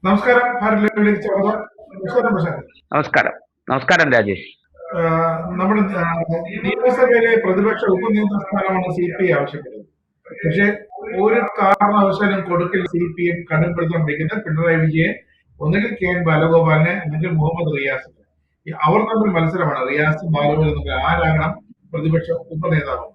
നമസ്കാരം. ഭാരതത്തിലേക്ക് സ്വാഗതം. നമസ്കാരം പ്രശാന്ത്. നമസ്കാരം. നമസ്കാരം രാജേഷ്. നമ്മുടെ നിയമസഭയിലെ പ്രതിപക്ഷ ഉപനേതൃ സ്ഥാനമാണ് CPI ആവശ്യപ്പെടുന്നത്. പക്ഷേ ഒരു കാരണവശാലും കൊടുക്കില്ല. CPM കടുംപിടുത്തം പിണറായി വിജയൻ ഒന്നുകിൽ KN ബാലഗോപാലിനെ അല്ലെങ്കിൽ മുഹമ്മദ് റിയാസിനെ. അവർ തമ്മിൽ മത്സരമാണ്. റിയാസും ബാലഗോപാലും തമ്മിൽ ആരാകണം പ്രതിപക്ഷ ഉപനേതാവ്.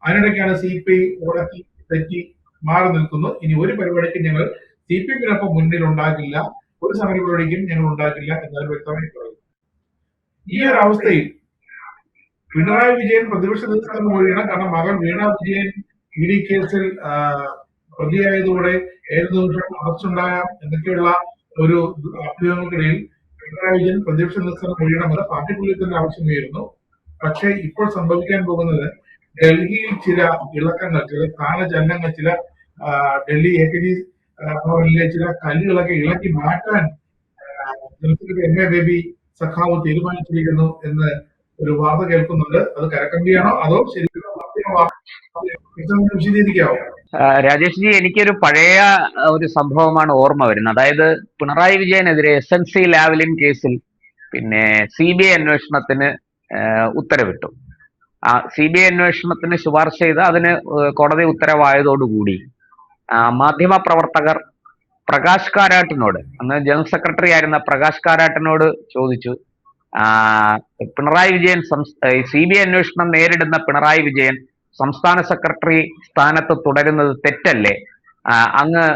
അതിനിടയ്ക്കാണ് CPI ഉടക്കി തെറ്റി മാറി നിൽക്കുന്നു. ഇനി ഒരു പരിപാടിക്ക് ഞങ്ങൾ CPM-നൊപ്പം മുന്നിൽ ഉണ്ടാകില്ല, ഒരു സമരപരിപാടിക്കും ഞങ്ങൾ ഉണ്ടാകില്ല എന്നവർ വ്യക്തമായി പറയുന്നു. ഈ ഒരു അവസ്ഥയിൽ പിണറായി വിജയൻ പ്രതിപക്ഷ നേതൃത്വം ഒഴിയണം. കാരണം മകൻ വീണ വിജയൻ ED കേസിൽ പ്രതിയായതോടെ ഏത് നിമിഷം അറസ്റ്റുണ്ടാകാം എന്നൊക്കെയുള്ള ഒരു അഭ്യൂഹങ്ങൾക്കിടയിൽ പിണറായി വിജയൻ പ്രതിപക്ഷ നേതൃത്വം ഒഴിയണമെന്ന് പാർട്ടിക്കുള്ളിൽ തന്നെ ആവശ്യമായിരുന്നു. പക്ഷേ ഇപ്പോൾ സംഭവിക്കാൻ പോകുന്നത് ഡൽഹിയിൽ ചില ഇളക്കങ്ങൾ, ചില സ്ഥാനചലനങ്ങൾ, ചില ഡൽഹി AKG ഭവനിലെ ചില കല്ലുകളൊക്കെ ഇളക്കി മാറ്റാൻ MA ബേബി സഖാവ് തീരുമാനിച്ചിരിക്കുന്നു എന്ന് ഒരു വാർത്ത കേൾക്കുന്നുണ്ട്. അത് കരക്കമ്പിയാണോ അതോ ശരിക്കും വിശദീകരിക്കാവോ? രാജേഷ് ജി, എനിക്കൊരു പഴയ ഒരു സംഭവമാണ് ഓർമ്മ വരുന്നത്. അതായത് പിണറായി വിജയനെതിരെ SNC ലാവ്ലിൻ കേസിൽ CBI അന്വേഷണത്തിന് ഉത്തരവിട്ടു. ആ CBI അന്വേഷണത്തിന് ശുപാർശ ചെയ്ത് അതിന് കോടതി ഉത്തരവായതോടുകൂടി മാധ്യമ പ്രവർത്തകർ പ്രകാശ് കാരാട്ടിനോട്, അന്ന് ജനറൽ സെക്രട്ടറി ആയിരുന്ന പ്രകാശ് കാരാട്ടിനോട് ചോദിച്ചു, പിണറായി വിജയൻ CBI അന്വേഷണം നേരിടുന്ന പിണറായി വിജയൻ സംസ്ഥാന സെക്രട്ടറി സ്ഥാനത്ത് തുടരുന്നത് തെറ്റല്ലേ, അങ്ങ്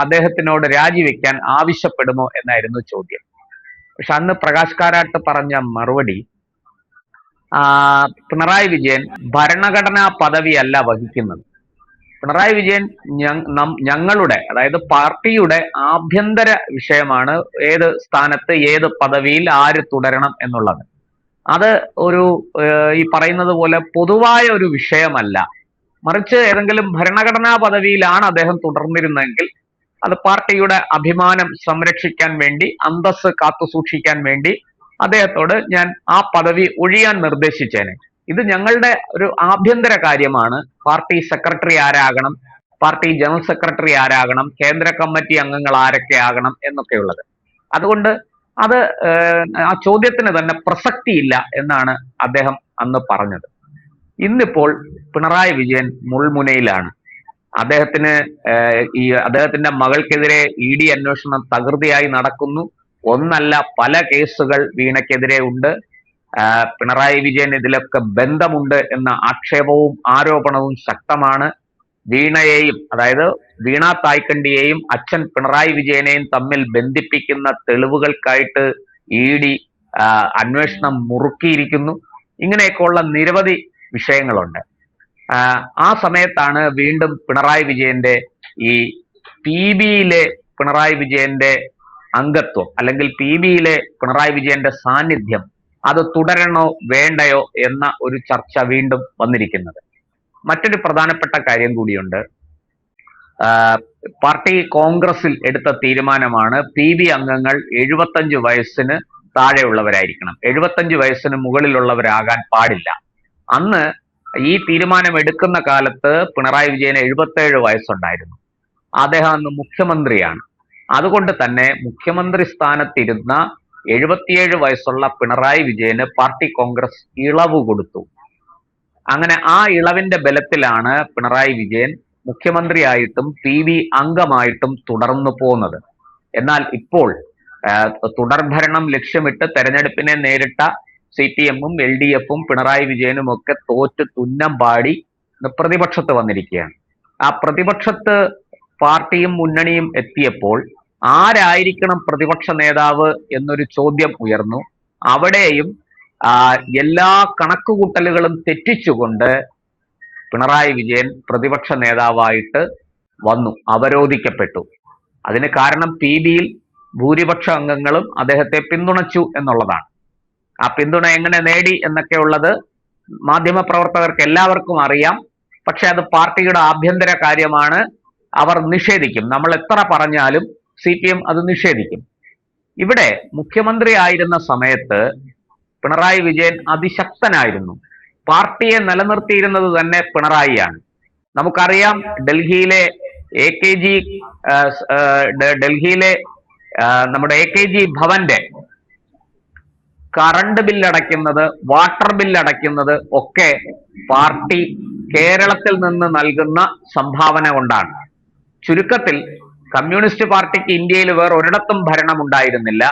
അദ്ദേഹത്തിനോട് രാജിവെക്കാൻ ആവശ്യപ്പെടുമോ എന്നായിരുന്നു ചോദ്യം. പക്ഷെ അന്ന് പ്രകാശ് കാരാട്ട് പറഞ്ഞ മറുപടി, പിണറായി വിജയൻ ഭരണഘടനാ പദവിയല്ല വഹിക്കുന്നത്. പിണറായി വിജയൻ ഞങ്ങളുടെ, അതായത് പാർട്ടിയുടെ ആഭ്യന്തര വിഷയമാണ് ഏത് സ്ഥാനത്ത് ഏത് പദവിയിൽ ആര് തുടരണം എന്നുള്ളത്. അത് ഒരു ഈ പറയുന്നത് പോലെ പൊതുവായ ഒരു വിഷയമല്ല. മറിച്ച് ഏതെങ്കിലും ഭരണഘടനാ പദവിയിലാണ് അദ്ദേഹം തുടർന്നിരുന്നെങ്കിൽ അത് പാർട്ടിയുടെ അഭിമാനം സംരക്ഷിക്കാൻ വേണ്ടി, അന്തസ്സ് കാത്തുസൂക്ഷിക്കാൻ വേണ്ടി അദ്ദേഹത്തോട് ഞാൻ ആ പദവി ഒഴിയാൻ നിർദ്ദേശിച്ചേനെ. ഇത് ഞങ്ങളുടെ ഒരു ആഭ്യന്തര കാര്യമാണ്. പാർട്ടി സെക്രട്ടറി ആരാകണം, പാർട്ടി ജനറൽ സെക്രട്ടറി ആരാകണം, കേന്ദ്ര കമ്മിറ്റി അംഗങ്ങൾ ആരൊക്കെ ആകണം എന്നൊക്കെയുള്ളത്. അതുകൊണ്ട് അത് ആ ചോദ്യത്തിന് തന്നെ പ്രസക്തിയില്ല എന്നാണ് അദ്ദേഹം അന്ന് പറഞ്ഞത്. ഇന്നിപ്പോൾ പിണറായി വിജയൻ മുൾമുനയിലാണ്. അദ്ദേഹത്തിന്റെ മകൾക്കെതിരെ ED അന്വേഷണം തകൃതിയായി നടക്കുന്നു. ഒന്നല്ല, പല കേസുകൾ വീണയ്ക്കെതിരെ ഉണ്ട്. പിണറായി വിജയൻ ഇതിലൊക്കെ ബന്ധമുണ്ട് എന്ന ആക്ഷേപവും ആരോപണവും ശക്തമാണ്. വീണയെയും, അതായത് വീണ തായ്ക്കണ്ടിയെയും അച്ഛൻ പിണറായി വിജയനെയും തമ്മിൽ ബന്ധിപ്പിക്കുന്ന തെളിവുകൾക്കായിട്ട് ED അന്വേഷണം മുറുക്കിയിരിക്കുന്നു. ഇങ്ങനെയൊക്കെയുള്ള നിരവധി വിഷയങ്ങളുണ്ട്. ആ സമയത്താണ് വീണ്ടും പിണറായി വിജയന്റെ ഈ PBയിലെ പിണറായി വിജയന്റെ അംഗത്വം, അല്ലെങ്കിൽ PBയിലെ പിണറായി വിജയന്റെ സാന്നിധ്യം അത് തുടരണോ വേണ്ടയോ എന്ന ഒരു ചർച്ച വീണ്ടും വന്നിരിക്കുന്നത്. മറ്റൊരു പ്രധാനപ്പെട്ട കാര്യം കൂടിയുണ്ട്. പാർട്ടി കോൺഗ്രസിൽ എടുത്ത തീരുമാനമാണ് PB അംഗങ്ങൾ 75 വയസ്സിന് താഴെയുള്ളവരായിരിക്കണം, 75 വയസ്സിന് മുകളിലുള്ളവരാകാൻ പാടില്ല. അന്ന് ഈ തീരുമാനം എടുക്കുന്ന കാലത്ത് പിണറായി വിജയന് 77 വയസ്സുണ്ടായിരുന്നു. അദ്ദേഹം അന്ന് മുഖ്യമന്ത്രിയാണ്. അതുകൊണ്ട് തന്നെ മുഖ്യമന്ത്രി സ്ഥാനത്തിരുന്ന 77 വയസ്സുള്ള പിണറായി വിജയന് പാർട്ടി കോൺഗ്രസ് ഇളവ് കൊടുത്തു. അങ്ങനെ ആ ഇളവിന്റെ ബലത്തിലാണ് പിണറായി വിജയൻ മുഖ്യമന്ത്രിയായിട്ടും PB അംഗമായിട്ടും തുടർന്നു പോകുന്നത്. എന്നാൽ ഇപ്പോൾ തുടർഭരണം ലക്ഷ്യമിട്ട് തെരഞ്ഞെടുപ്പിനെ നേരിട്ട CPM-ഉം LDF-ഉം പിണറായി വിജയനും ഒക്കെ തോറ്റ് തുന്നം പാടി പ്രതിപക്ഷത്ത് വന്നിരിക്കുകയാണ്. ആ പ്രതിപക്ഷത്ത് പാർട്ടിയും മുന്നണിയും എത്തിയപ്പോൾ ആരായിരിക്കണം പ്രതിപക്ഷ നേതാവ് എന്നൊരു ചോദ്യം ഉയർന്നു. അവിടെയും എല്ലാ കണക്കുകൂട്ടലുകളും തെറ്റിച്ചുകൊണ്ട് പിണറായി വിജയൻ പ്രതിപക്ഷ നേതാവായിട്ട് വന്നു, അവരോധിക്കപ്പെട്ടു. അതിന് കാരണം PBയിൽ ഭൂരിപക്ഷ അംഗങ്ങളും അദ്ദേഹത്തെ പിന്തുണച്ചു എന്നുള്ളതാണ്. ആ പിന്തുണ എങ്ങനെ നേടി എന്നൊക്കെ ഉള്ളത് മാധ്യമപ്രവർത്തകർക്ക് എല്ലാവർക്കും അറിയാം. പക്ഷെ അത് പാർട്ടിയുടെ ആഭ്യന്തര കാര്യമാണ്. അവർ നിഷേധിക്കും. നമ്മൾ എത്ര പറഞ്ഞാലും CPM അത് നിഷേധിക്കും. ഇവിടെ മുഖ്യമന്ത്രി ആയിരുന്ന സമയത്ത് പിണറായി വിജയൻ അതിശക്തനായിരുന്നു. പാർട്ടിയെ നിലനിർത്തിയിരുന്നത് തന്നെ പിണറായിയാണ്. നമുക്കറിയാം, ഡൽഹിയിലെ നമ്മുടെ AKG ഭവന്റെ കറണ്ട് ബില്ല് അടയ്ക്കുന്നത്, വാട്ടർ ബില്ല് അടയ്ക്കുന്നത് ഒക്കെ പാർട്ടി കേരളത്തിൽ നിന്ന് നൽകുന്ന സംഭാവന കൊണ്ടാണ്. ചുരുക്കത്തിൽ കമ്മ്യൂണിസ്റ്റ് പാർട്ടിക്ക് ഇന്ത്യയിൽ വേറെ ഒരിടത്തും ഭരണം ഉണ്ടായിരുന്നില്ല.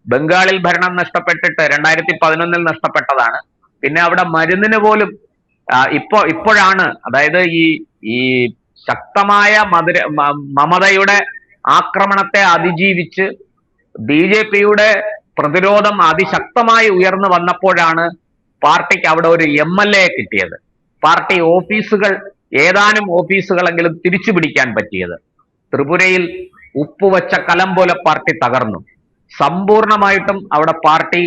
ബംഗാളിൽ ഭരണം നഷ്ടപ്പെട്ടിട്ട് 2011 നഷ്ടപ്പെട്ടതാണ്. പിന്നെ അവിടെ മരുന്നിന് പോലും ഇപ്പോഴാണ്, അതായത് ഈ ശക്തമായ മമതയുടെ ആക്രമണത്തെ അതിജീവിച്ച് BJPയുടെ പ്രതിരോധം അതിശക്തമായി ഉയർന്നു വന്നപ്പോഴാണ് പാർട്ടിക്ക് അവിടെ ഒരു MLA കിട്ടിയത്. പാർട്ടി ഓഫീസുകൾ, ഏതാനും ഓഫീസുകളെങ്കിലും തിരിച്ചു പിടിക്കാൻ പറ്റിയത്. ത്രിപുരയിൽ ഉപ്പുവച്ച കലം പോലെ പാർട്ടി തകർന്നു. സമ്പൂർണമായിട്ടും അവിടെ പാർട്ടി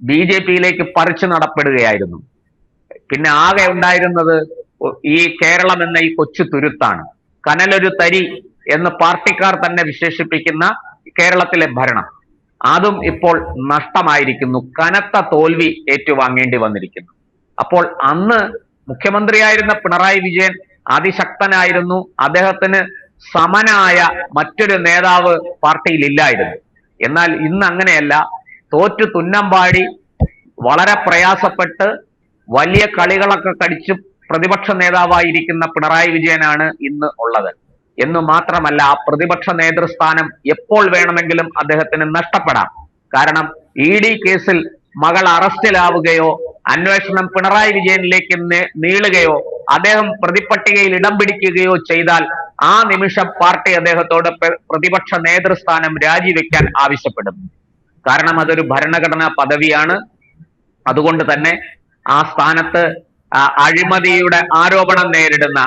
BJPയിലേക്ക് പറിച്ചു നടപ്പെടുകയായിരുന്നു. പിന്നെ ആകെ ഉണ്ടായിരുന്നത് ഈ കേരളം എന്ന ഈ കൊച്ചു തുരുത്താണ്. കനലൊരു തരി എന്ന് പാർട്ടിക്കാർ തന്നെ വിശേഷിപ്പിക്കുന്ന കേരളത്തിലെ ഭരണം, അതും ഇപ്പോൾ നഷ്ടമായിരിക്കുന്നു. കനത്ത തോൽവി ഏറ്റുവാങ്ങേണ്ടി വന്നിരിക്കുന്നു. അപ്പോൾ അന്ന് മുഖ്യമന്ത്രിയായിരുന്ന പിണറായി വിജയൻ അതിശക്തനായിരുന്നു. അദ്ദേഹത്തിന് സമനായ മറ്റൊരു നേതാവ് പാർട്ടിയിൽ ഇല്ലായിരുന്നു. എന്നാൽ ഇന്ന് അങ്ങനെയല്ല. തോറ്റു തുന്നമ്പാടി വളരെ പ്രയാസപ്പെട്ട് വലിയ കളികളൊക്കെ കടിച്ച് പ്രതിപക്ഷ നേതാവായിരിക്കുന്ന പിണറായി വിജയനാണ് ഇന്ന് ഉള്ളത്. എന്ന് മാത്രമല്ല, ആ പ്രതിപക്ഷ നേതൃസ്ഥാനം എപ്പോൾ വേണമെങ്കിലും അദ്ദേഹത്തിന് നഷ്ടപ്പെടാം. കാരണം ED കേസിൽ മകൾ അറസ്റ്റിലാവുകയോ അന്വേഷണം പിണറായി വിജയനിലേക്ക് നീളുകയോ അദ്ദേഹം പ്രതിപട്ടികയിൽ ഇടം പിടിക്കുകയോ ചെയ്താൽ ആ നിമിഷം പാർട്ടി അദ്ദേഹത്തോട് പ്രതിപക്ഷ നേതൃസ്ഥാനം രാജിവെക്കാൻ ആവശ്യപ്പെടും. കാരണം അതൊരു ഭരണഘടനാ പദവിയാണ്. അതുകൊണ്ട് തന്നെ ആ സ്ഥാനത്ത് അഴിമതിയുടെ ആരോപണം നേരിടുന്ന,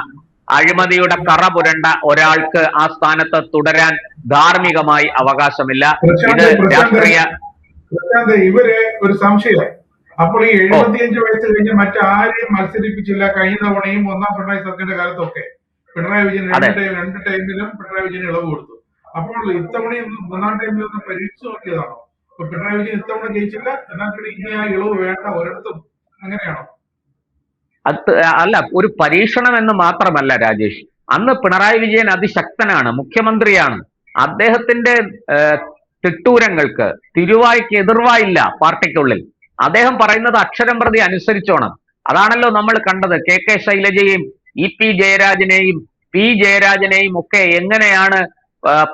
അഴിമതിയുടെ കറ പുരണ്ട ഒരാൾക്ക് ആ സ്ഥാനത്ത് തുടരാൻ ധാർമ്മികമായി അവകാശമില്ല. ഇത് രാഷ്ട്രീയ ഇവര് ഒരു സംശയം. അപ്പോൾ ഈ 75 വയസ്സ് കഴിഞ്ഞ് മറ്റാരെയും മത്സരിപ്പിച്ചില്ല. കഴിഞ്ഞ തവണയും ഒന്നാം പിണറായി സർക്കാരിന്റെ കാലത്തൊക്കെ പിണറായി വിജയൻ രണ്ട് ടൈമിലും പിണറായി വിജയൻ ഇളവ് കൊടുത്തു. അപ്പോൾ ഇത്തവണയും മൂന്നാം ടൈമിലൊന്നും പരീക്ഷിച്ചു നോക്കിയതാണോ? അപ്പൊ പിണറായി വിജയൻ ഇത്തവണ ജയിച്ചില്ല, എന്നാൽ പിന്നെ ഇനി ആ ഇളവ് വേണ്ട ഒരിടത്തും, അങ്ങനെയാണോ? അല്ല, ഒരു പരീക്ഷണം എന്ന് മാത്രമല്ല രാജേഷ്. അന്ന് പിണറായി വിജയൻ അതിശക്തനാണ്, മുഖ്യമന്ത്രിയാണ്. അദ്ദേഹത്തിന്റെ തിട്ടൂരങ്ങൾക്ക്, തിരുവായ്ക്ക് എതിർവായില്ല പാർട്ടിക്കുള്ളിൽ. അദ്ദേഹം പറയുന്നത് അക്ഷരം പ്രതി അനുസരിച്ചോണം. അതാണല്ലോ നമ്മൾ കണ്ടത്. KK ശൈലജയെയും EP ജയരാജനെയും P ജയരാജനെയും ഒക്കെ എങ്ങനെയാണ്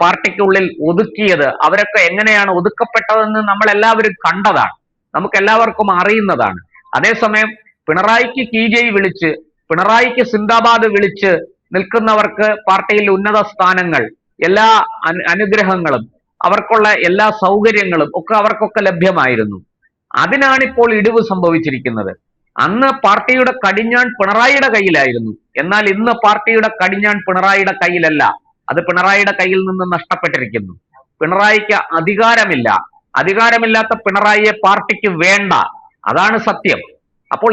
പാർട്ടിക്കുള്ളിൽ ഒതുക്കിയത്, അവരൊക്കെ എങ്ങനെയാണ് ഒതുക്കപ്പെട്ടതെന്ന് നമ്മൾ എല്ലാവരും കണ്ടതാണ്, നമുക്ക് എല്ലാവർക്കും അറിയുന്നതാണ്. അതേസമയം പിണറായിക്ക് കീജയ് വിളിച്ച്, പിണറായിക്ക് സിന്ദാബാദ് വിളിച്ച് നിൽക്കുന്നവർക്ക് പാർട്ടിയിൽ ഉന്നത സ്ഥാനങ്ങൾ, എല്ലാ അനുഗ്രഹങ്ങളും, അവർക്കുള്ള എല്ലാ സൗകര്യങ്ങളും ഒക്കെ അവർക്കൊക്കെ ലഭ്യമായിരുന്നു. അതിനാണിപ്പോൾ ഇടിവ് സംഭവിച്ചിരിക്കുന്നത്. അന്ന് പാർട്ടിയുടെ കടിഞ്ഞാൺ പിണറായിയുടെ കയ്യിലായിരുന്നു. എന്നാൽ ഇന്ന് പാർട്ടിയുടെ കടിഞ്ഞാൺ പിണറായിയുടെ കയ്യിലല്ല, അത് പിണറായിയുടെ കയ്യിൽ നിന്ന് നഷ്ടപ്പെട്ടിരിക്കുന്നു. പിണറായിക്ക് അധികാരമില്ല. അധികാരമില്ലാത്ത പിണറായിയെ പാർട്ടിക്ക് വേണ്ട, അതാണ് സത്യം. അപ്പോൾ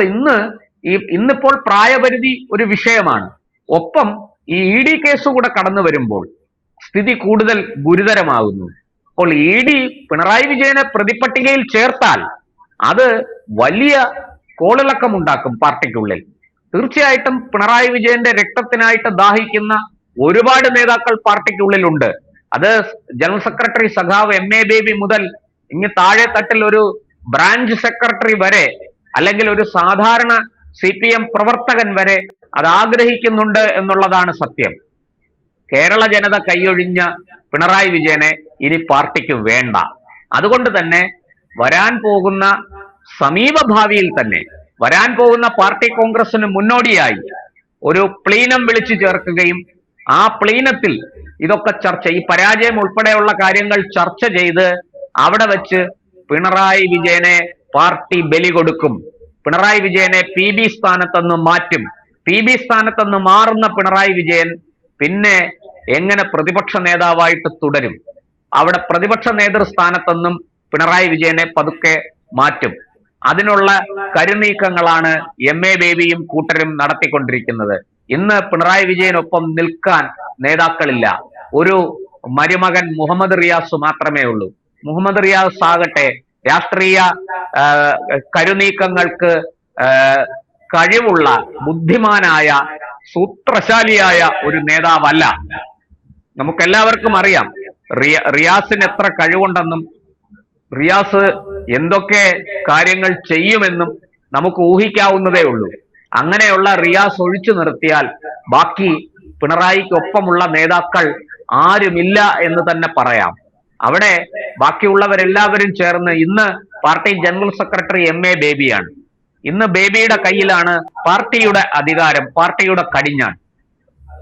ഇന്നിപ്പോൾ പ്രായപരിധി ഒരു വിഷയമാണ്. ഒപ്പം ഈ ED കേസ് കൂടെ കടന്നു വരുമ്പോൾ സ്ഥിതി കൂടുതൽ ഗുരുതരമാകുന്നു. അപ്പോൾ ED പിണറായി വിജയനെ പ്രതിപട്ടികയിൽ ചേർത്താൽ അത് വലിയ കോളിളക്കമുണ്ടാക്കും പാർട്ടിക്കുള്ളിൽ. തീർച്ചയായിട്ടും പിണറായി വിജയന്റെ രക്തത്തിനായിട്ട് ദാഹിക്കുന്ന ഒരുപാട് നേതാക്കൾ പാർട്ടിക്കുള്ളിലുണ്ട്. അത് ജനറൽ സെക്രട്ടറി സഖാവ് MA ബേബി മുതൽ ഇങ്ങ് താഴെ തട്ടിൽ ഒരു ബ്രാഞ്ച് സെക്രട്ടറി വരെ, അല്ലെങ്കിൽ ഒരു സാധാരണ CPM പ്രവർത്തകൻ വരെ അത് ആഗ്രഹിക്കുന്നുണ്ട് എന്നുള്ളതാണ് സത്യം. കേരള ജനത കൈയൊഴിഞ്ഞ പിണറായി വിജയനെ ഇനി പാർട്ടിക്ക് വേണ്ട. അതുകൊണ്ട് തന്നെ വരാൻ പോകുന്ന സമീപഭാവിയിൽ തന്നെ, വരാൻ പോകുന്ന പാർട്ടി കോൺഗ്രസിന് മുന്നോടിയായി ഒരു പ്ലീനം വിളിച്ചു ചേർക്കുകയും ആ പ്ലീനത്തിൽ ഇതൊക്കെ ഈ പരാജയം ഉൾപ്പെടെയുള്ള കാര്യങ്ങൾ ചർച്ച ചെയ്ത് അവിടെ വെച്ച് പിണറായി വിജയനെ പാർട്ടി ബലി കൊടുക്കും. പിണറായി വിജയനെ PB സ്ഥാനത്തുനിന്ന് മാറ്റും. PB സ്ഥാനത്തുനിന്ന് മാറുന്ന പിണറായി വിജയൻ പിന്നെ എങ്ങനെ പ്രതിപക്ഷ നേതാവായിട്ട് തുടരും? അവിടെ പ്രതിപക്ഷ നേതൃസ്ഥാനത്തുനിന്നും പിണറായി വിജയനെ പതുക്കെ മാറ്റും. അതിനുള്ള കരുനീക്കങ്ങളാണ് MA ബേബിയും കൂട്ടരും നടത്തിക്കൊണ്ടിരിക്കുന്നത്. ഇന്ന് പിണറായി വിജയനൊപ്പം നിൽക്കാൻ നേതാക്കളില്ല. ഒരു മരുമകൻ മുഹമ്മദ് റിയാസ് മാത്രമേ ഉള്ളൂ. മുഹമ്മദ് റിയാസ് ആകട്ടെ രാഷ്ട്രീയ കരുനീക്കങ്ങൾക്ക് കഴിവുള്ള, ബുദ്ധിമാനായ, സൂത്രശാലിയായ ഒരു നേതാവല്ല. നമുക്കെല്ലാവർക്കും അറിയാം. റിയാസിന് എത്ര കഴിവുണ്ടെന്നും റിയാസ് എന്തൊക്കെ കാര്യങ്ങൾ ചെയ്യുമെന്നും നമുക്ക് ഊഹിക്കാവുന്നതേ ഉള്ളൂ. അങ്ങനെയുള്ള റിയാസ് ഒഴിച്ചു നിർത്തിയാൽ ബാക്കി പിണറായിക്കൊപ്പമുള്ള നേതാക്കൾ ആരുമില്ല എന്ന് തന്നെ പറയാം. അവിടെ ബാക്കിയുള്ളവരെല്ലാവരും ചേർന്ന് ഇന്ന് പാർട്ടി ജനറൽ സെക്രട്ടറി MA ബേബിയാണ്. ഇന്ന് ബേബിയുടെ കയ്യിലാണ് പാർട്ടിയുടെ അധികാരം, പാർട്ടിയുടെ കടിഞ്ഞാൺ.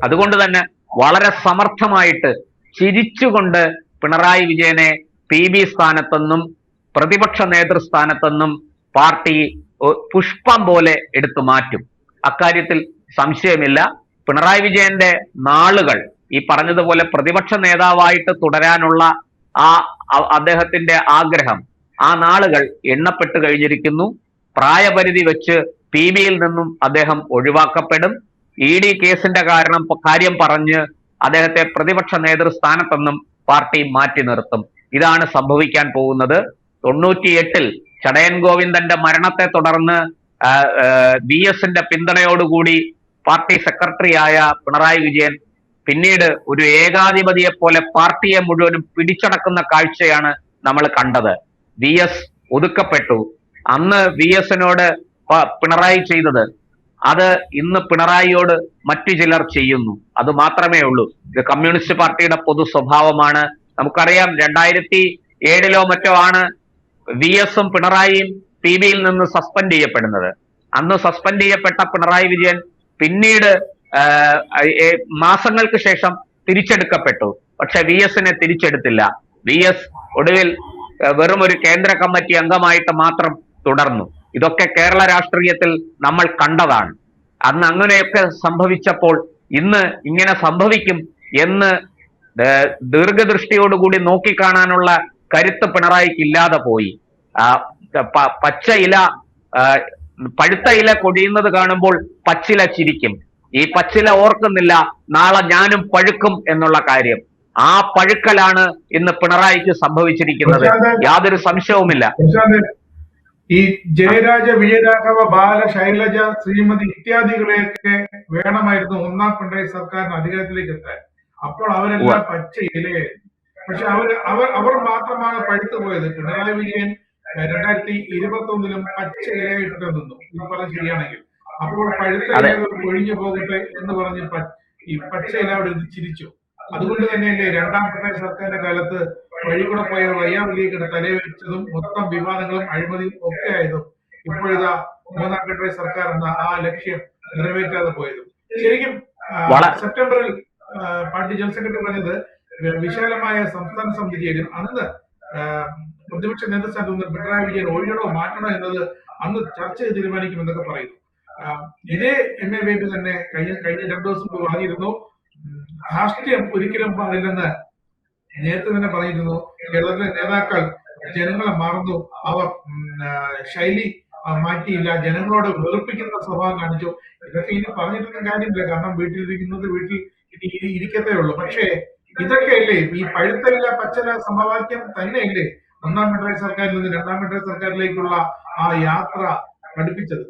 അതുകൊണ്ട് തന്നെ വളരെ സമർത്ഥമായിട്ട് ചിരിച്ചുകൊണ്ട് പിണറായി വിജയനെ PB സ്ഥാനത്തെന്നും പ്രതിപക്ഷ നേതൃസ്ഥാനത്തെന്നും പാർട്ടി പുഷ്പം പോലെ എടുത്തു മാറ്റും. അക്കാര്യത്തിൽ സംശയമില്ല. പിണറായി വിജയന്റെ നാളുകൾ ഈ പറഞ്ഞതുപോലെ പ്രതിപക്ഷ നേതാവായിട്ട് തുടരാനുള്ള അദ്ദേഹത്തിന്റെ ആഗ്രഹം, ആ നാളുകൾ എണ്ണപ്പെട്ട് കഴിഞ്ഞിരിക്കുന്നു. പ്രായപരിധി വെച്ച് PBയിൽ നിന്നും അദ്ദേഹം ഒഴിവാക്കപ്പെടും. ED കേസിന്റെ കാര്യം പറഞ്ഞ് അദ്ദേഹത്തെ പ്രതിപക്ഷ നേതൃസ്ഥാനത്തെന്നും പാർട്ടി മാറ്റി നിർത്തും. ഇതാണ് സംഭവിക്കാൻ പോകുന്നത്. 98-ൽ ചടയൻ ഗോവിന്ദന്റെ മരണത്തെ തുടർന്ന് VS-ന്റെ പിന്തുണയോടുകൂടി പാർട്ടി സെക്രട്ടറിയായ പിണറായി വിജയൻ പിന്നീട് ഒരു ഏകാധിപതിയെ പോലെ പാർട്ടിയെ മുഴുവനും പിടിച്ചടക്കുന്ന കാഴ്ചയാണ് നമ്മൾ കണ്ടത്. VS ഒതുക്കപ്പെട്ടു. അന്ന് VS-നോട് പിണറായി ചെയ്തത് അത് ഇന്ന് പിണറായിയോട് മറ്റു ചിലർ ചെയ്യുന്നു. അത് മാത്രമേ ഉള്ളൂ. ഇത് കമ്മ്യൂണിസ്റ്റ് പാർട്ടിയുടെ പൊതു സ്വഭാവമാണ്. നമുക്കറിയാം 2007-ലോ മറ്റോ ആണ് VS-ഉം പിണറായിയും PBയിൽ നിന്ന് സസ്പെൻഡ് ചെയ്യപ്പെടുന്നത്. അന്ന് സസ്പെൻഡ് ചെയ്യപ്പെട്ട പിണറായി വിജയൻ പിന്നീട് മാസങ്ങൾക്ക് ശേഷം തിരിച്ചെടുക്കപ്പെട്ടു. പക്ഷെ VS-നെ തിരിച്ചെടുത്തില്ല. VS ഒടുവിൽ വെറും ഒരു കേന്ദ്ര കമ്മിറ്റി അംഗമായിട്ട് മാത്രം തുടർന്നു. ഇതൊക്കെ കേരള രാഷ്ട്രീയത്തിൽ നമ്മൾ കണ്ടതാണ്. അന്ന് അങ്ങനെയൊക്കെ സംഭവിച്ചപ്പോൾ ഇന്ന് ഇങ്ങനെ സംഭവിക്കും എന്ന് ദീർഘദൃഷ്ടിയോടുകൂടി നോക്കിക്കാണാനുള്ള കരുത്ത് പിണറായിക്ക് ഇല്ലാതെ പോയി. പഴുത്ത ഇല കൊടിയുന്നത് കാണുമ്പോൾ പച്ചില ചിരിക്കും. ഈ പച്ചില ഓർക്കുന്നില്ല നാളെ ഞാനും പഴുക്കും എന്നുള്ള കാര്യം. ആ പഴുക്കലാണ് ഇന്ന് പിണറായിക്ക് സംഭവിച്ചിരിക്കുന്നത്. യാതൊരു സംശയവുമില്ല. ഈ ജയരാജ, വിജയരാഘവ, ബാല, ശൈലജ, ശ്രീമതി ഇത്യാദികളെയൊക്കെ വേണമായിരുന്നു ഒന്നാം പിണറായി സർക്കാരിന് അധികാരത്തിലേക്ക് എത്താൻ. അപ്പോൾ അവരെല്ലാം പച്ച ഇലയായിരുന്നു. പക്ഷെ അവർ മാത്രമാണ് പഴുത്തു പോയത്. പിണറായി വിജയൻ 2021-ലും പച്ച ഇലയായിട്ട് നിന്നു. ഈ പറഞ്ഞ ശരിയാണെങ്കിൽ അപ്പോൾ പഴുത്ത ഇലകൾ ഒഴിഞ്ഞു പോകട്ടെ എന്ന് പറഞ്ഞ് ഈ പച്ച ഇല അവിടെ ചിരിച്ചു. അതുകൊണ്ട് തന്നെയല്ലേ രണ്ടാം പിണറായി സർക്കാരിന്റെ കാലത്ത് വഴികൂടെ പോയ വയ്യാവലിയുടെ തലവെച്ചതും മൊത്തം വിവാദങ്ങളും അഴിമതിയും ഒക്കെ ആയതും ഇപ്പോഴിതാ മൂന്നാം പിണറായി സർക്കാർ എന്ന ആ ലക്ഷ്യം നിറവേറ്റാതെ പോയതും. ശരിക്കും സെപ്റ്റംബറിൽ പാർട്ടി ജനറൽ സെക്രട്ടറി പറഞ്ഞത് വിശാലമായ സംസ്ഥാന സമിതി ചേരും. അന്ന് പ്രതിപക്ഷ നേതൃസ്ഥാനത്ത് നിന്ന് പിണറായി വിജയൻ ഒഴിയണോ മാറ്റണോ എന്നത് അന്ന് ചർച്ച ചെയ്ത് തീരുമാനിക്കുമെന്നൊക്കെ പറയുന്നു. ഇതേ MA ബേബി തന്നെ കഴിഞ്ഞ 2 ദിവസം മുമ്പ് പറഞ്ഞിരുന്നു, രാഷ്ട്രീയം ഒരിക്കലും പാടില്ലെന്ന് നേരത്തെ തന്നെ പറഞ്ഞിരുന്നു. കേരളത്തിലെ നേതാക്കൾ ജനങ്ങളെ മറന്നു, അവർ ശൈലി മാറ്റിയില്ല, ജനങ്ങളോട് വെറുപ്പിക്കുന്ന സ്വഭാവം കാണിച്ചു. ഇതൊക്കെ ഇനി പറഞ്ഞിട്ടൊന്നും കാര്യമില്ല. കാരണം വീട്ടിലിരിക്കുന്നത് വീട്ടിൽ ഇരിക്കത്തേ ഉള്ളൂ. പക്ഷേ ഇതൊക്കെയല്ലേ ഈ പഴുത്തല്ല പച്ചല സമവാക്യം തന്നെയല്ലേ ഒന്നാം പിണറായി സർക്കാരിൽ നിന്ന് രണ്ടാം പിണറായി സർക്കാരിലേക്കുള്ള ആ യാത്ര പഠിപ്പിച്ചത്?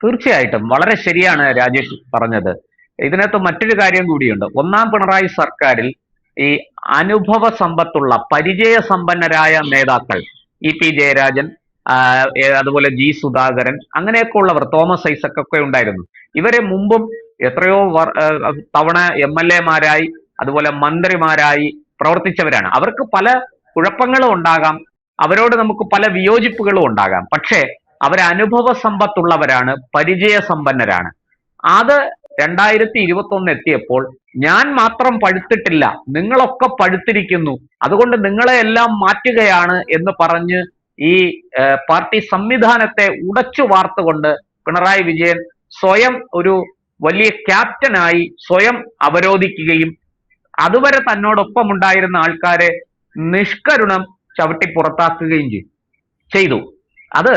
തീർച്ചയായിട്ടും വളരെ ശരിയാണ് രാജേഷ് പറഞ്ഞത്. ഇതിനകത്ത് മറ്റൊരു കാര്യം കൂടിയുണ്ട്. ഒന്നാം പിണറായി സർക്കാരിൽ ഈ അനുഭവ സമ്പത്തുള്ള പരിചയസമ്പന്നരായ നേതാക്കൾ EP ജയരാജൻ, അതുപോലെ G സുധാകരൻ, അങ്ങനെയൊക്കെ ഉള്ളവർ, തോമസ് ഐസക് ഒക്കെ ഉണ്ടായിരുന്നു. ഇവരെ മുമ്പും എത്രയോ തവണ MLA-മാരായി അതുപോലെ മന്ത്രിമാരായി പ്രവർത്തിച്ചവരാണ്. അവർക്ക് പല കുഴപ്പങ്ങളും ഉണ്ടാകാം, അവരോട് നമുക്ക് പല വിയോജിപ്പുകളും ഉണ്ടാകാം. പക്ഷേ അവർ അനുഭവ സമ്പത്തുള്ളവരാണ്, പരിചയസമ്പന്നരാണ്. അത് 2021 എത്തിയപ്പോൾ ഞാൻ മാത്രം പഴുത്തിട്ടില്ല, നിങ്ങളൊക്കെ പഴുത്തിരിക്കുന്നു, അതുകൊണ്ട് നിങ്ങളെ എല്ലാം മാറ്റുകയാണ് എന്ന് പറഞ്ഞ് ഈ പാർട്ടി സംവിധാനത്തെ ഉടച്ചു വാർത്തുകൊണ്ട് പിണറായി വിജയൻ സ്വയം ഒരു വലിയ ക്യാപ്റ്റനായി സ്വയം അവരോധിക്കുകയും അതുവരെ തന്നോടൊപ്പം ഉണ്ടായിരുന്ന ആൾക്കാരെ നിഷ്കരുണം ചവിട്ടി പുറത്താക്കുകയും ചെയ്തു. അത്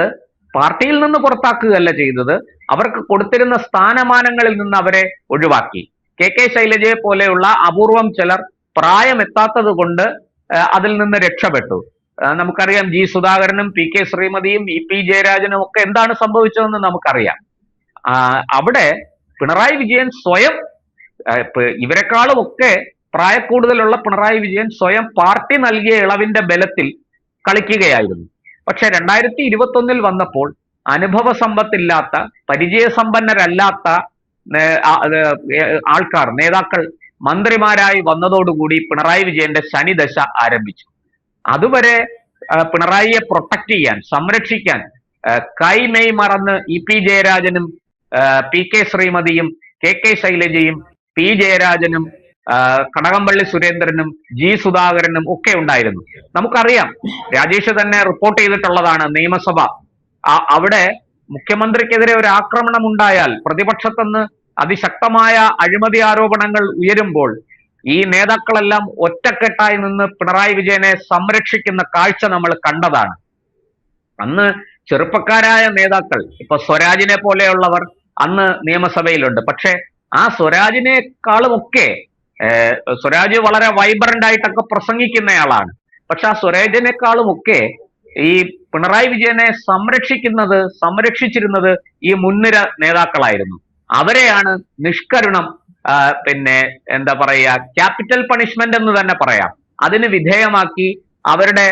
പാർട്ടിയിൽ നിന്ന് പുറത്താക്കുകയല്ല ചെയ്തത്, അവർക്ക് കൊടുത്തിരുന്ന സ്ഥാനമാനങ്ങളിൽ നിന്ന് അവരെ ഒഴിവാക്കി. KK ശൈലജയെ പോലെയുള്ള അപൂർവം ചിലർ പ്രായമെത്താത്തത് കൊണ്ട് അതിൽ നിന്ന് രക്ഷപ്പെട്ടു. നമുക്കറിയാം G സുധാകരനും PK ശ്രീമതിയും EP ജയരാജനും ഒക്കെ എന്താണ് സംഭവിച്ചതെന്ന് നമുക്കറിയാം. അവിടെ പിണറായി വിജയൻ സ്വയം ഇവരെക്കാളും ഒക്കെ പ്രായക്കൂടുതലുള്ള പിണറായി വിജയൻ സ്വയം പാർട്ടി നൽകിയ ഇളവിന്റെ ബലത്തിൽ കളിക്കുകയായിരുന്നു. പക്ഷെ 2021 വന്നപ്പോൾ അനുഭവ സമ്പത്തില്ലാത്ത, പരിചയസമ്പന്നരല്ലാത്ത ആൾക്കാർ, നേതാക്കൾ മന്ത്രിമാരായി വന്നതോടുകൂടി പിണറായി വിജയന്റെ ശനിദശ ആരംഭിച്ചു. അതുവരെ പിണറായിയെ പ്രൊട്ടക്ട് ചെയ്യാൻ, സംരക്ഷിക്കാൻ കൈമെയ് മറന്ന് ഇ.പി. ജയരാജനും പി.കെ. ശ്രീമതിയും കെ.കെ. ശൈലജയും പി. ജയരാജനും കടകംപള്ളി സുരേന്ദ്രനും ജി. സുധാകരനും ഒക്കെ ഉണ്ടായിരുന്നു. നമുക്കറിയാം, രാജേഷ് തന്നെ റിപ്പോർട്ട് ചെയ്തിട്ടുള്ളതാണ്, നിയമസഭ അവിടെ മുഖ്യമന്ത്രിക്കെതിരെ ഒരു ആക്രമണം ഉണ്ടായാൽ, പ്രതിപക്ഷത്തുനിന്ന് അതിശക്തമായ അഴിമതി ആരോപണങ്ങൾ ഉയരുമ്പോൾ ഈ നേതാക്കളെല്ലാം ഒറ്റക്കെട്ടായി നിന്ന് പിണറായി വിജയനെ സംരക്ഷിക്കുന്ന കാഴ്ച നമ്മൾ കണ്ടതാണ്. അന്ന് ചെറുപ്പക്കാരായ നേതാക്കൾ, ഇപ്പൊ സ്വരാജിനെ പോലെയുള്ളവർ അന്ന് നിയമസഭയിലുണ്ട്. പക്ഷെ ആ സ്വരാജിനേക്കാളുമൊക്കെ സ്വരാജ് വളരെ വൈബ്രന്റ് ആയിട്ടൊക്കെ പ്രസംഗിക്കുന്നയാളാണ്. പക്ഷെ ആ സ്വരാജിനേക്കാളുമൊക്കെ ഈ പിണറായി വിജയനെ സംരക്ഷിച്ചിരുന്നത് ഈ മുൻനിര നേതാക്കളായിരുന്നു. അവരെയാണ് നിഷ്കരുണം, എന്താ പറയുക, ക്യാപിറ്റൽ പണിഷ്മെന്റ് എന്ന് തന്നെ പറയാം, അതിന് വിധേയമാക്കി അവരുടെ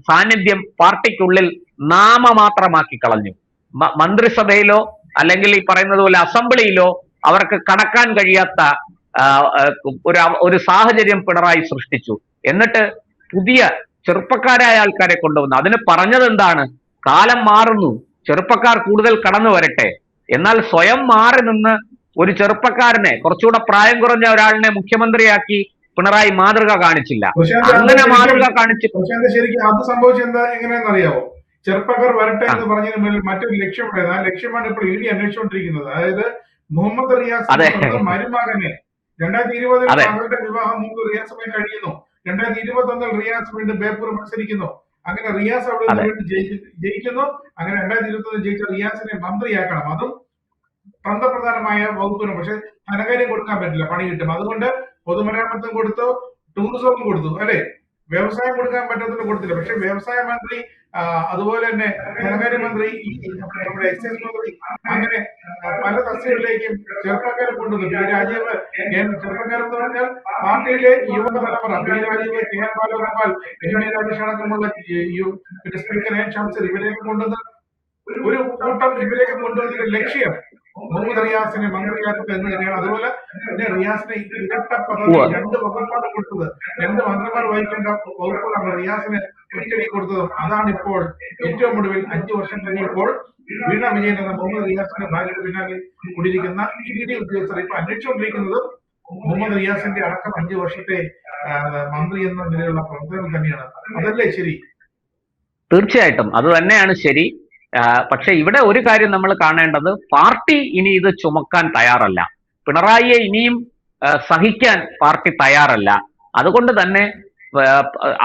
സാന്നിധ്യം പാർട്ടിക്കുള്ളിൽ നാമമാത്രമാക്കി കളഞ്ഞു. മന്ത്രിസഭയിലോ അല്ലെങ്കിൽ ഈ പറയുന്നത് പോലെ അസംബ്ലിയിലോ അവർക്ക് കടക്കാൻ കഴിയാത്ത ഒരു സാഹചര്യം പിണറായി സൃഷ്ടിച്ചു. എന്നിട്ട് പുതിയ ചെറുപ്പക്കാരായ ആൾക്കാരെ കൊണ്ടുവന്നു. അതിന് പറഞ്ഞത് എന്താണ്? കാലം മാറുന്നു, ചെറുപ്പക്കാർ കൂടുതൽ കടന്നു വരട്ടെ. എന്നാൽ സ്വയം മാറി നിന്ന് ഒരു ചെറുപ്പക്കാരനെ, കുറച്ചുകൂടെ പ്രായം കുറഞ്ഞ ഒരാളിനെ മുഖ്യമന്ത്രിയാക്കി പിണറായി മാതൃക കാണിച്ചില്ല. അങ്ങനെ മാതൃക കാണിച്ചു. ശരിക്കും അത് സംഭവിച്ചത് എങ്ങനെയാണെന്ന് അറിയാവോ? ചെറുപ്പക്കാർ വരട്ടെ എന്ന് പറഞ്ഞതിന് മുന്നിൽ മറ്റൊരു ലക്ഷ്യമുണ്ടായിരുന്നു. ആ ലക്ഷ്യമാണ് ഇപ്പോൾ ഇ ഡി അന്വേഷിച്ചുകൊണ്ടിരിക്കുന്നത്. അതായത് മുഹമ്മദ് റിയാസ് മരുമകനെ 2020 മകളുടെ വിവാഹം മുമ്പ് റിയാസുമായി കഴിയുന്നു. 2021 റിയാസ് വീണ്ടും ബേപ്പൂർ മത്സരിക്കുന്നു. അങ്ങനെ റിയാസ് അവിടെ വീണ്ടും ജയിക്കുന്നു. അങ്ങനെ 2021 ജയിച്ച റിയാസിനെ മന്ത്രിയാക്കണം, അതും തന്ത്രപ്രധാനമായ വകുപ്പിനും. പക്ഷെ ധനകാര്യം കൊടുക്കാൻ പറ്റില്ല, പണി കിട്ടും. അതുകൊണ്ട് പൊതുമരാമത്തും കൊടുത്തു, ടൂറിസവും കൊടുത്തു, അല്ലെ? വ്യവസായം കൊടുക്കാൻ പറ്റത്തില്ല, കൊടുത്തില്ല. പക്ഷെ വ്യവസായ മന്ത്രി, അതുപോലെ തന്നെ ധനകാര്യമന്ത്രി, നമ്മുടെ എക്സൈസ് മന്ത്രി, അങ്ങനെ പല തസ്തികകളിലേക്കും ചെറുപ്പക്കാരെ കൊണ്ടുവന്നു. പി രാജീവ്, ചെറുപ്പക്കാരെന്ന് പറഞ്ഞാൽ പാർട്ടിയിലെ യുവതലമുറ, P Rajeev, K N Balagopal, Rajesh അടക്കമുള്ള സ്പീക്കർ എൻ ഷംസീർ, ഇവരെയൊക്കെ കൊണ്ടുവന്ന് ഒരു കൂട്ടം ഇവരെയൊക്കെ കൊണ്ടുവന്നതിന്റെ ലക്ഷ്യം മുഹമ്മദ് റിയാസിനെ മന്ത്രിയാക്കുക എന്ന് തന്നെയാണ്. അതുപോലെ പിന്നെ റിയാസിനെ ഇരട്ട പദവി 2 വകുപ്പാണ് കൊടുത്തത്. 2 മന്ത്രിമാർ വഹിക്കേണ്ട വകുപ്പുകളാണ് റിയാസിന് ഒറ്റടി കൊടുത്തതും. അതാണ് ഇപ്പോൾ ഏറ്റവും ഒടുവിൽ 5 വർഷം കഴിഞ്ഞപ്പോൾ വീണ വിജയൻ എന്ന മുഹമ്മദ് റിയാസിന്റെ ഭാര്യയുടെ പിന്നാലെ കൂടിയിരിക്കുന്ന ഇ ഡി ഉദ്യോഗസ്ഥർ ഇപ്പൊ അന്വേഷിച്ചുകൊണ്ടിരിക്കുന്നത് മുഹമ്മദ് റിയാസിന്റെ അടക്കം 5 വർഷത്തെ മന്ത്രി എന്ന നിലയിലുള്ള പ്രവർത്തനം തന്നെയാണ്. അതല്ലേ ശരി? തീർച്ചയായിട്ടും അത് തന്നെയാണ് ശരി. പക്ഷെ ഇവിടെ ഒരു കാര്യം നമ്മൾ കാണേണ്ടത്, പാർട്ടി ഇനി ഇത് ചുമക്കാൻ തയ്യാറല്ല. പിണറായിയെ ഇനിയും സഹിക്കാൻ പാർട്ടി തയ്യാറല്ല. അതുകൊണ്ട് തന്നെ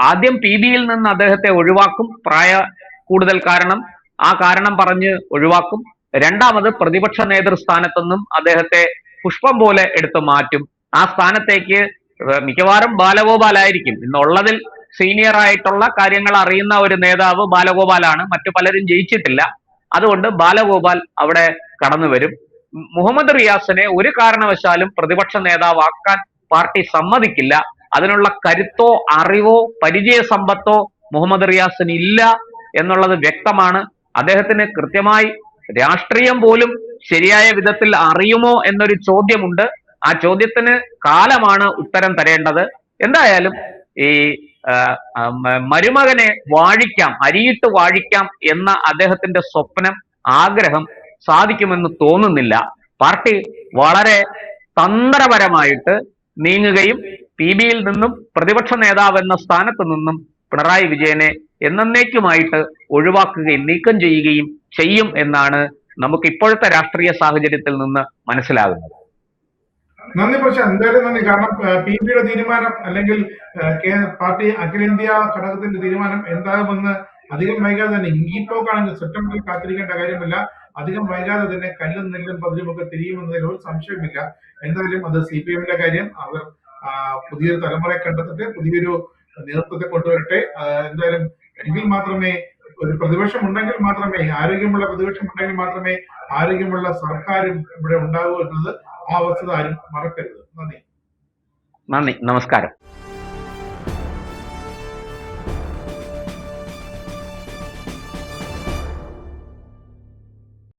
ആദ്യം PBയിൽ നിന്ന് അദ്ദേഹത്തെ ഒഴിവാക്കും, പ്രായ കൂടുതൽ കാരണം, ആ കാരണം പറഞ്ഞ് ഒഴിവാക്കും. രണ്ടാമത് പ്രതിപക്ഷ നേതൃസ്ഥാനത്തുനിന്നും അദ്ദേഹത്തെ പുഷ്പം പോലെ എടുത്തു മാറ്റും. ആ സ്ഥാനത്തേക്ക് മിക്കവാറും ബാലഗോപാലായിരിക്കും. ഇന്നുള്ളതിൽ സീനിയർ ആയിട്ടുള്ള കാര്യങ്ങൾ അറിയുന്ന ഒരു നേതാവ് ബാലഗോപാലാണ്. മറ്റു പലരും ജയിച്ചിട്ടില്ല. അതുകൊണ്ട് ബാലഗോപാൽ അവിടെ കടന്നു വരും. മുഹമ്മദ് റിയാസിനെ ഒരു കാരണവശാലും പ്രതിപക്ഷ നേതാവാക്കാൻ പാർട്ടി സമ്മതിക്കില്ല. അതിനുള്ള കരുത്തോ അറിവോ പരിചയ സമ്പത്തോ മുഹമ്മദ് റിയാസിന് ഇല്ല എന്നുള്ളത് വ്യക്തമാണ്. അദ്ദേഹത്തിന് കൃത്യമായി രാഷ്ട്രീയം പോലും ശരിയായ വിധത്തിൽ അറിയുമോ എന്നൊരു ചോദ്യമുണ്ട്. ആ ചോദ്യത്തിന് കാലമാണ് ഉത്തരം തരേണ്ടത്. എന്തായാലും ഈ മരുമകനെ വാഴിക്കാം, അരിയിട്ട് വാഴിക്കാം എന്ന അദ്ദേഹത്തിന്റെ സ്വപ്നം, ആഗ്രഹം സാധിക്കുമെന്ന് തോന്നുന്നില്ല. പാർട്ടി വളരെ തന്ത്രപരമായിട്ട് നീങ്ങുകയും PBയിൽ നിന്നും പ്രതിപക്ഷ നേതാവ് എന്ന സ്ഥാനത്ത് നിന്നും പിണറായി വിജയനെ എന്നേക്കുമായിട്ട് ഒഴിവാക്കുകയും നീക്കം ചെയ്യുകയും ചെയ്യും എന്നാണ് നമുക്ക് ഇപ്പോഴത്തെ രാഷ്ട്രീയ സാഹചര്യത്തിൽ നിന്ന് മനസ്സിലാകുന്നത്. നന്ദി. പക്ഷെ എന്തായാലും നന്ദി. കാരണം PBയുടെ തീരുമാനം അല്ലെങ്കിൽ പാർട്ടി അഖിലേന്ത്യാ ഘടകത്തിന്റെ തീരുമാനം എന്താകുമെന്ന് അധികം വൈകാതെ തന്നെ, ഇപ്പോഴാണെങ്കിൽ സെപ്റ്റംബറിൽ കാത്തിരിക്കേണ്ട കാര്യമില്ല. അധികം വൈകാതെ തന്നെ കല്ലും നെല്ലും പതിരുമൊക്കെ തിരിയുമെന്നതിൽ ഒരു സംശയമില്ല. എന്തായാലും അത് CPMന്റെ കാര്യം. അവർ പുതിയൊരു തലമുറയെ കണ്ടെത്തിട്ട് പുതിയൊരു നേതൃത്വത്തെ കൊണ്ടുവരട്ടെ. എന്തായാലും എങ്കിൽ മാത്രമേ ഒരു പ്രതിപക്ഷം ഉണ്ടെങ്കിൽ മാത്രമേ, ആരോഗ്യമുള്ള പ്രതിപക്ഷം ഉണ്ടെങ്കിൽ മാത്രമേ ആരോഗ്യമുള്ള സർക്കാരും ഇവിടെ ഉണ്ടാകൂ എന്നത് ആ വസ്തുത ആരും മറക്കരുത്. നന്ദി. നന്ദി, നമസ്കാരം.